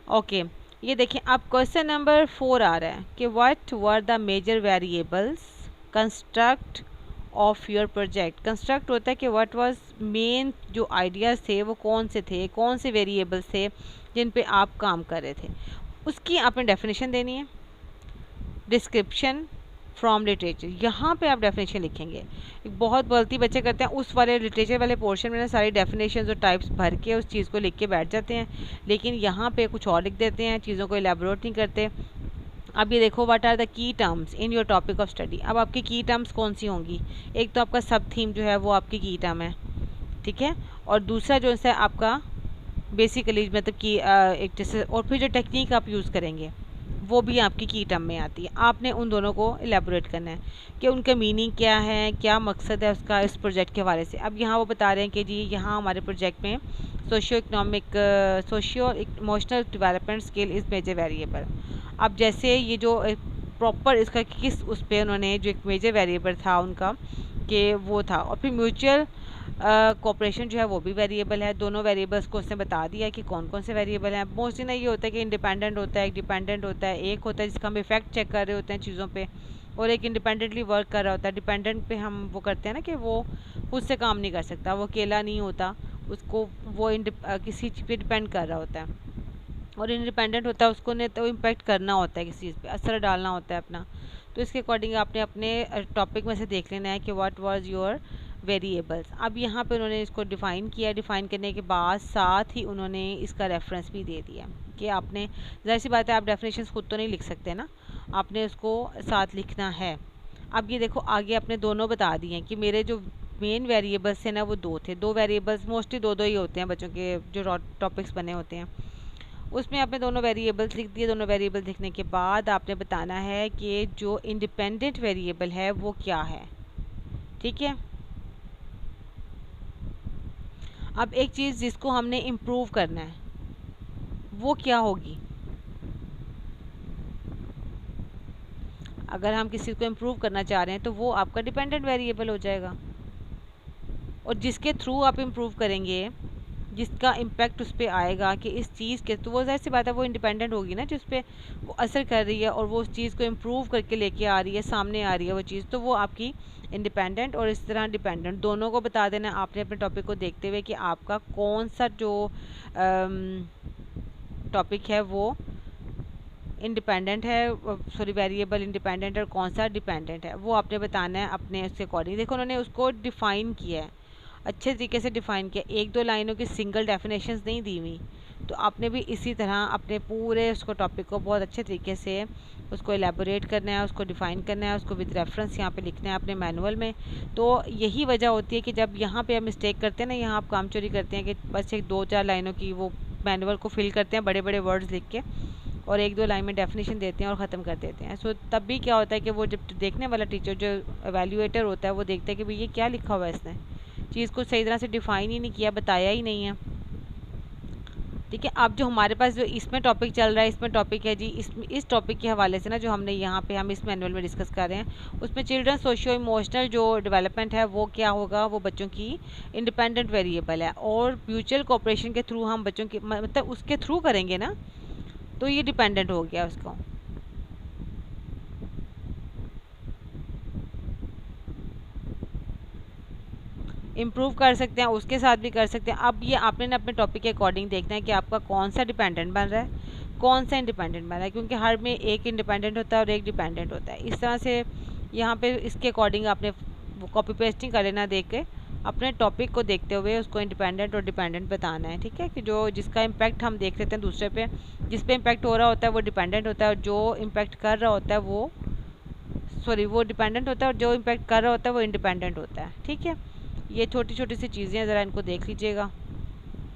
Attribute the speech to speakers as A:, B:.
A: Okay, ये देखिए अब क्वेश्चन नंबर 4 आ रहा है कि what were the major variables construct of your project. Construct होता है कि व्हाट वाज मेन जो आइडियाज़ थे वो कौन से थे, कौन से वेरिएबल्स थे जिन पे आप काम कर रहे थे, उसकी आपने डेफिनेशन देनी है। डिस्क्रिप्शन फ्रॉम लिटरेचर, यहाँ पे आप डेफिनेशन लिखेंगे। एक बहुत गलती बच्चे करते हैं, उस वाले लिटरेचर वाले पोर्शन में ना सारी डेफिनेशन और टाइप्स भर के उस चीज़ को लिख के बैठ जाते हैं, लेकिन यहाँ पे कुछ और लिख देते हैं, चीज़ों को एलेबोरेट नहीं करते। अब ये देखो, what are the key terms in your topic of study. अब आपकी की टर्म्स कौन सी होंगी? एक तो आपका सब थीम जो है वो आपकी की टर्म है, ठीक है, और दूसरा जो है आपका बेसिकली मतलब कि एक जैसे, और फिर जो टेक्निक आप यूज़ करेंगे वो भी आपकी की टर्म में आती है। आपने उन दोनों को एलेबोरेट करना है कि उनका मीनिंग क्या है, क्या मकसद है उसका इस प्रोजेक्ट के हवाले से। अब यहाँ वो बता रहे हैं कि जी यहाँ हमारे प्रोजेक्ट में socio emotional development skill is major variable. अब जैसे ये जो प्रॉपर इसका किस उस पर उन्होंने जो एक मेजर वेरिएबल था उनका कि वो था, और फिर म्यूचुअल कोऑपरेशन जो है वो भी वेरिएबल है। दोनों वेरिएबल्स को उसने बता दिया कि कौन कौन से वेरिएबल हैं। मोस्टली ना ये होता है कि इंडिपेंडेंट होता है, एक डिपेंडेंट होता है, एक होता है जिसका हम इफेक्ट चेक कर रहे होते हैं चीज़ों पे, और एक इंडिपेंडेंटली वर्क कर रहा होता है। डिपेंडेंट पे हम वो करते हैं ना कि वो खुद से काम नहीं कर सकता, वो अकेला नहीं होता, उसको वो किसी चीज़ पे डिपेंड कर रहा होता है। और इंडिपेंडेंट होता है, उसको ने तो इम्पेक्ट करना होता है, किसी चीज़ पे असर डालना होता है अपना। तो इसके अकॉर्डिंग आपने अपने टॉपिक में से देख लेना है कि व्हाट वाज योर वेरिएबल्स। अब यहाँ पे उन्होंने इसको डिफ़ाइन किया, डिफ़ाइन करने के बाद साथ ही उन्होंने इसका रेफरेंस भी दे दिया कि आपने, ज़ाहिर सी बात है आप डेफिनेशन खुद तो नहीं लिख सकते ना, आपने उसको साथ लिखना है। अब ये देखो आगे आपने दोनों बता दिए हैं कि मेरे जो मेन वेरिएबल्स थे ना वो दो थे। दो वेरिएबल्स मोस्टली दो ही होते हैं बच्चों के जो टॉपिक्स बने होते हैं, उसमें आपने दोनों वेरिएबल्स लिख दिए। दोनों वेरिएबल लिखने के बाद आपने बताना है कि जो इंडिपेंडेंट वेरिएबल है वो क्या है, ठीक है। अब एक चीज़ जिसको हमने इम्प्रूव करना है वो क्या होगी? अगर हम किसी को इम्प्रूव करना चाह रहे हैं तो वो आपका डिपेंडेंट वेरिएबल हो जाएगा, और जिसके थ्रू आप इम्प्रूव करेंगे, जिसका इम्पैक्ट उस पर आएगा कि इस चीज़ के, तो वो ज़ाहिर सी बात है वो इंडिपेंडेंट होगी ना, जिस पे वो असर कर रही है और वो उस चीज़ को इम्प्रूव करके लेके आ रही है, सामने आ रही है वो चीज़, तो वो आपकी इंडिपेंडेंट और इस तरह डिपेंडेंट दोनों को बता देना आपने अपने टॉपिक को देखते हुए कि आपका कौन सा जो टॉपिक है वो इंडिपेंडेंट है, सॉरी वेरिएबल इंडिपेंडेंट और कौन सा डिपेंडेंट है, वो आपने बताना है अपने उसके अकॉर्डिंग। देखो उन्होंने उसको डिफ़ाइन किया है, अच्छे तरीके से डिफ़ाइन किया, एक दो लाइनों की सिंगल डेफिनेशंस नहीं दी हुई। तो आपने भी इसी तरह अपने पूरे उसको टॉपिक को बहुत अच्छे तरीके से उसको एलेबोरेट करना है, उसको डिफ़ाइन करना है, उसको विद रेफरेंस यहाँ पे लिखना है अपने मैनुअल में। तो यही वजह होती है कि जब यहाँ पे आप मिस्टेक करते हैं ना, यहाँ आप काम चोरी करते हैं कि बस एक दो चार लाइनों की वो मैनुअल को फिल करते हैं बड़े बड़े वर्ड्स लिख के, और एक दो लाइन में डेफिनेशन देते हैं और ख़त्म कर देते हैं। सो तब भी क्या होता है कि वो जब देखने वाला टीचर जो एवेल्यूएटर होता है वो देखता है कि भाई ये क्या लिखा हुआ है, इसने चीज़ को सही तरह से डिफ़ाइन ही नहीं किया, बताया ही नहीं है, ठीक है। अब जो हमारे पास जो इसमें टॉपिक चल रहा है, इसमें टॉपिक है जी, इस टॉपिक के हवाले से ना जो हमने यहाँ पे हम इस मैनुअल में डिस्कस कर रहे हैं, उसमें चिल्ड्रन सोशियो इमोशनल जो डेवलपमेंट है वो क्या होगा, वो बच्चों की इंडिपेंडेंट वेरिएबल है, और म्यूचुअल कोऑपरेशन के थ्रू हम बच्चों की मतलब उसके थ्रू करेंगे ना, तो ये डिपेंडेंट हो गया उसको। इम्प्रूव कर सकते हैं, उसके साथ भी कर सकते हैं। अब ये आपने ना अपने टॉपिक के अकॉर्डिंग देखना है कि आपका कौन सा डिपेंडेंट बन रहा है, कौन सा इंडिपेंडेंट बन रहा है, क्योंकि हर में एक इंडिपेंडेंट होता है और एक डिपेंडेंट होता है। इस तरह से यहाँ पे इसके अकॉर्डिंग आपने कॉपी पेस्टिंग कर लेना, देख के अपने टॉपिक को देखते हुए उसको इंडिपेंडेंट और डिपेंडेंट बताना है, ठीक है। कि जो जिसका इम्पैक्ट हम देख लेते हैं दूसरे पे, जिस पे इम्पैक्ट हो रहा होता है वो डिपेंडेंट होता है, और जो इम्पैक्ट कर रहा होता है वो वो डिपेंडेंट होता है, और जो इम्पैक्ट कर रहा होता है वो इंडिपेंडेंट होता है, ठीक है। ये छोटी छोटी सी चीज़ें ज़रा इनको देख लीजिएगा।